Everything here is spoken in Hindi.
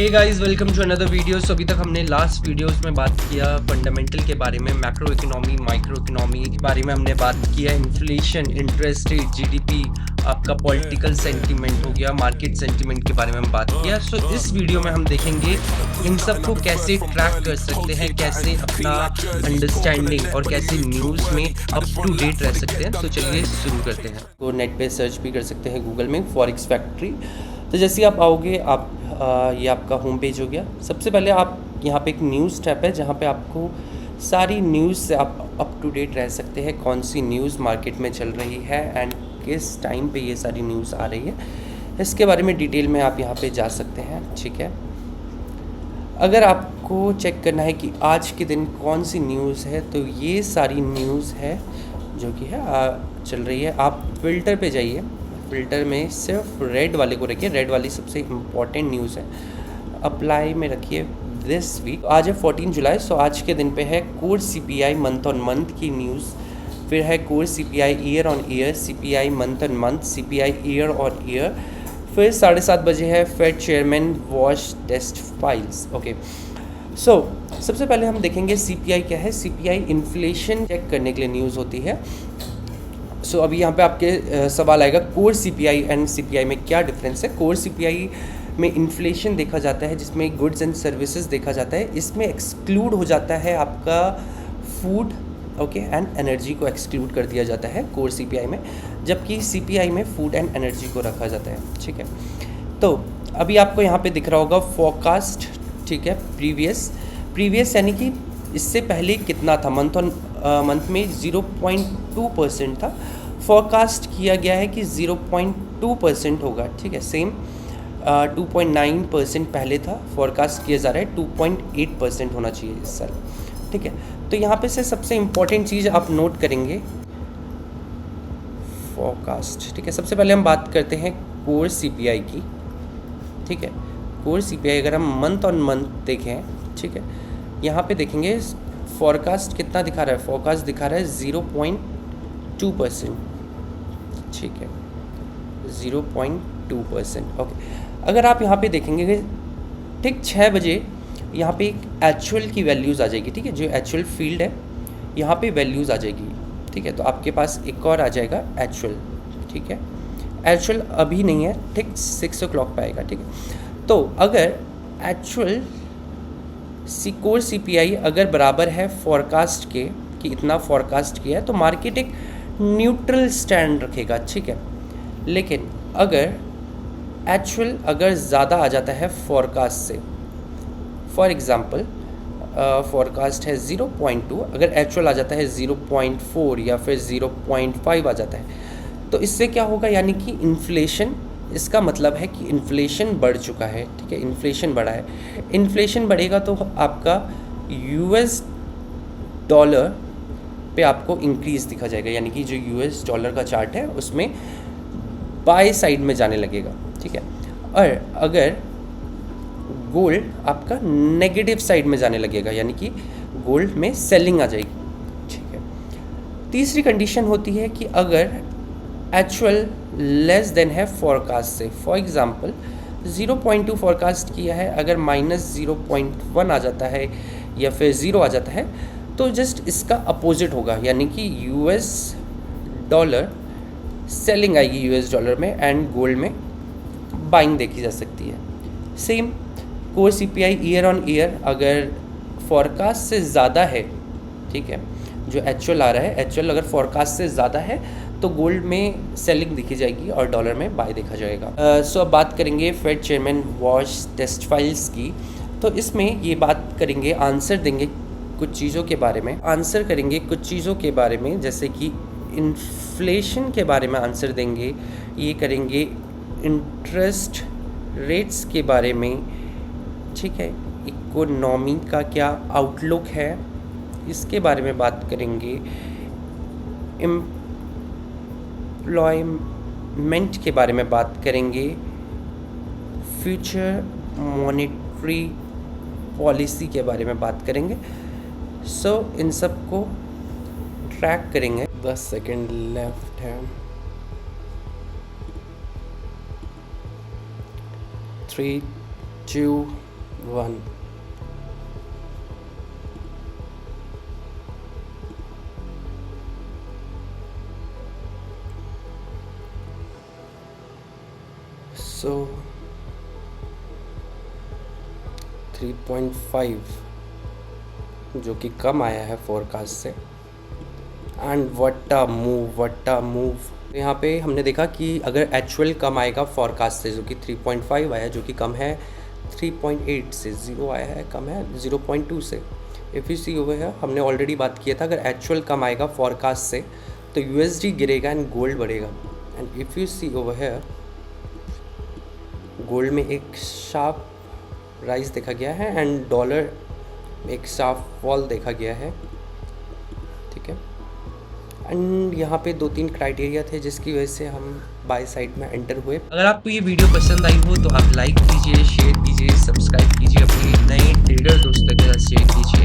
Hey guys, welcome to another video. So अभी तक हमने लास्ट वीडियोस में बात किया फंडामेंटल के बारे में, मैक्रो इकोनॉमी, माइक्रो इकोनॉमी के बारे में हमने बात किया, इन्फ्लेशन, इंटरेस्ट रेट, जीडीपी, आपका पॉलिटिकल सेंटीमेंट हो गया, मार्केट सेंटीमेंट के बारे में हम बात किया। सो इस वीडियो में हम देखेंगे इन सब को कैसे ट्रैक कर सकते हैं, कैसे अपना अंडरस्टैंडिंग और कैसे न्यूज़ में अप टू डेट रह सकते हैं। तो चलिए शुरू करते हैं। तो नेट पे सर्च भी कर सकते हैं गूगल में फॉरेक्स फैक्ट्री। तो जैसे आप आओगे, आप ये आपका होम पेज हो गया। सबसे पहले आप यहाँ पे एक न्यूज़ टैब है जहाँ पे आपको सारी न्यूज़ से आप अप टू डेट रह सकते हैं, कौन सी न्यूज़ मार्केट में चल रही है एंड किस टाइम पे ये सारी न्यूज़ आ रही है, इसके बारे में डिटेल में आप यहाँ पे जा सकते हैं। ठीक है, अगर आपको चेक करना है कि आज के दिन कौन सी न्यूज़ है, तो ये सारी न्यूज़ है जो कि है चल रही है। आप फ़िल्टर पे जाइए, फ़िल्टर में सिर्फ रेड वाले को रखिए, रेड वाली सबसे इम्पॉर्टेंट न्यूज़ है। अप्लाई में रखिए दिस वीक। आज है 14 जुलाई। सो आज के दिन पे है core CPI month on month की न्यूज़, फिर है core CPI year on year, CPI month on month, CPI year on year, फिर 7:30 बजे है Fed chairman watch test files. Okay, so सबसे पहले हम देखेंगे सीपीआई क्या है। सीपीआई इन्फ्लेशन चेक करने के लिए न्यूज़ होती है। सो अभी यहाँ पे आपके सवाल आएगा कोर सीपीआई एंड सीपीआई में क्या डिफरेंस है। कोर सीपीआई में इन्फ्लेशन देखा जाता है, जिसमें गुड्स एंड सर्विसेज देखा जाता है। इसमें एक्सक्लूड हो जाता है आपका फूड, ओके, एंड एनर्जी को एक्सक्लूड कर दिया जाता है कोर सीपीआई में, जबकि सीपीआई में फूड एंड एनर्जी को रखा जाता है। ठीक है, तो अभी आपको यहाँ पे दिख रहा होगा फोरकास्ट। ठीक है, प्रीवियस यानी कि इससे पहले कितना था, मंथ ऑन मंथ में 0.2% था। फोरकास्ट किया गया है कि 0.2% होगा। ठीक है, सेम 2.9% पहले था, फोरकास्ट किया जा रहा है 2.8% होना चाहिए इस साल। ठीक है, तो यहाँ पे से सबसे इम्पॉर्टेंट चीज़ आप नोट करेंगे फोरकास्ट। ठीक है, सबसे पहले हम बात करते हैं कोर सीपीआई की। ठीक है, कोर सीपीआई अगर हम मंथ ऑन मंथ देखें, ठीक है, यहाँ पे देखेंगे फोरकास्ट कितना दिखा रहा है। फोरकास्ट दिखा रहा है 0.2%। ठीक है, 0.2%। ओके, अगर आप यहाँ पे देखेंगे ठीक 6 बजे यहाँ पे एक एक्चुअल की वैल्यूज़ आ जाएगी। ठीक है, जो एक्चुअल फील्ड है यहाँ पे वैल्यूज़ आ जाएगी। ठीक है, तो आपके पास एक और आ जाएगा एक्चुअल। ठीक है, एक्चुअल अभी नहीं है, ठीक 6 o'clock पे आएगा। ठीक है, तो अगर एक्चुअल कोर सीपीआई अगर बराबर है फोरकास्ट के कि इतना फोरकास्ट किया है, तो मार्केट एक न्यूट्रल स्टैंड रखेगा। ठीक है, लेकिन अगर एक्चुअल अगर ज़्यादा आ जाता है फोरकास्ट से, फॉर एग्ज़ाम्पल फोरकास्ट है 0.2, अगर एक्चुअल आ जाता है 0.4 या फिर 0.5 आ जाता है, तो इससे क्या होगा, यानी कि इन्फ्लेशन, इसका मतलब है कि इन्फ्लेशन बढ़ चुका है। ठीक है, इन्फ्लेशन बढ़ा है। इन्फ्लेशन बढ़ेगा तो आपका यूएस डॉलर पे आपको इंक्रीज़ दिखा जाएगा, यानी कि जो यूएस डॉलर का चार्ट है उसमें बाय साइड में जाने लगेगा। ठीक है, और अगर गोल्ड आपका नेगेटिव साइड में जाने लगेगा, यानी कि गोल्ड में सेलिंग आ जाएगी। ठीक है, तीसरी कंडीशन होती है कि अगर एक्चुअल लेस देन है फोरकास्ट से, फॉर एग्ज़ाम्पल 0.2 फोरकास्ट किया है, अगर -0.1 आ जाता है या फिर 0 आ जाता है, तो जस्ट इसका अपोजिट होगा, यानी कि यूएस डॉलर सेलिंग आएगी यूएस डॉलर में एंड गोल्ड में बाइंग देखी जा सकती है। Same core CPI year on year, अगर फोरकास्ट से ज़्यादा है, ठीक है, जो एक्चुअल आ रहा है, एक्चुअल अगर फोरकास्ट से ज़्यादा है तो गोल्ड में सेलिंग दिखी जाएगी और डॉलर में बाय देखा जाएगा। सो अब बात करेंगे Fed chairman watch test files की। तो इसमें ये बात करेंगे, आंसर देंगे कुछ चीज़ों के बारे में, आंसर करेंगे कुछ चीज़ों के बारे में, जैसे कि इन्फ्लेशन के बारे में आंसर देंगे, ये करेंगे इंटरेस्ट रेट्स के बारे में। ठीक है, इकोनॉमी का क्या आउटलुक है इसके बारे में बात करेंगे, एम्प्लॉयमेंट के बारे में बात करेंगे, फ्यूचर मॉनेटरी पॉलिसी के बारे में बात करेंगे। सो इन सब को ट्रैक करेंगे। 10 सेकेंड लेफ्ट है। 3, 2, 1। सो 3.5 जो कि कम आया है फोरकास्ट से। And what a move. यहाँ पे हमने देखा कि अगर एक्चुअल कम आएगा फोरकास्ट से, जो कि 3.5 आया, जो कि कम है 3.8 से, 0 आया है, कम है 0.2 से। इफ़ यू सी ओवर है, हमने ऑलरेडी बात किया था, अगर एक्चुअल कम आएगा फोरकास्ट से तो USD गिरेगा एंड गोल्ड बढ़ेगा। And if you see over है, गोल्ड में एक शार्प राइज देखा गया है एंड डॉलर एक शार्प फॉल देखा गया है, ठीक है। एंड यहाँ पे 2-3 क्राइटेरिया थे जिसकी वजह से हम बाय साइड में एंटर हुए। अगर आपको ये वीडियो पसंद आई हो तो आप लाइक कीजिए, शेयर कीजिए, सब्सक्राइब कीजिए, अपने नए ट्रेडर दोस्तों के साथ शेयर कीजिए।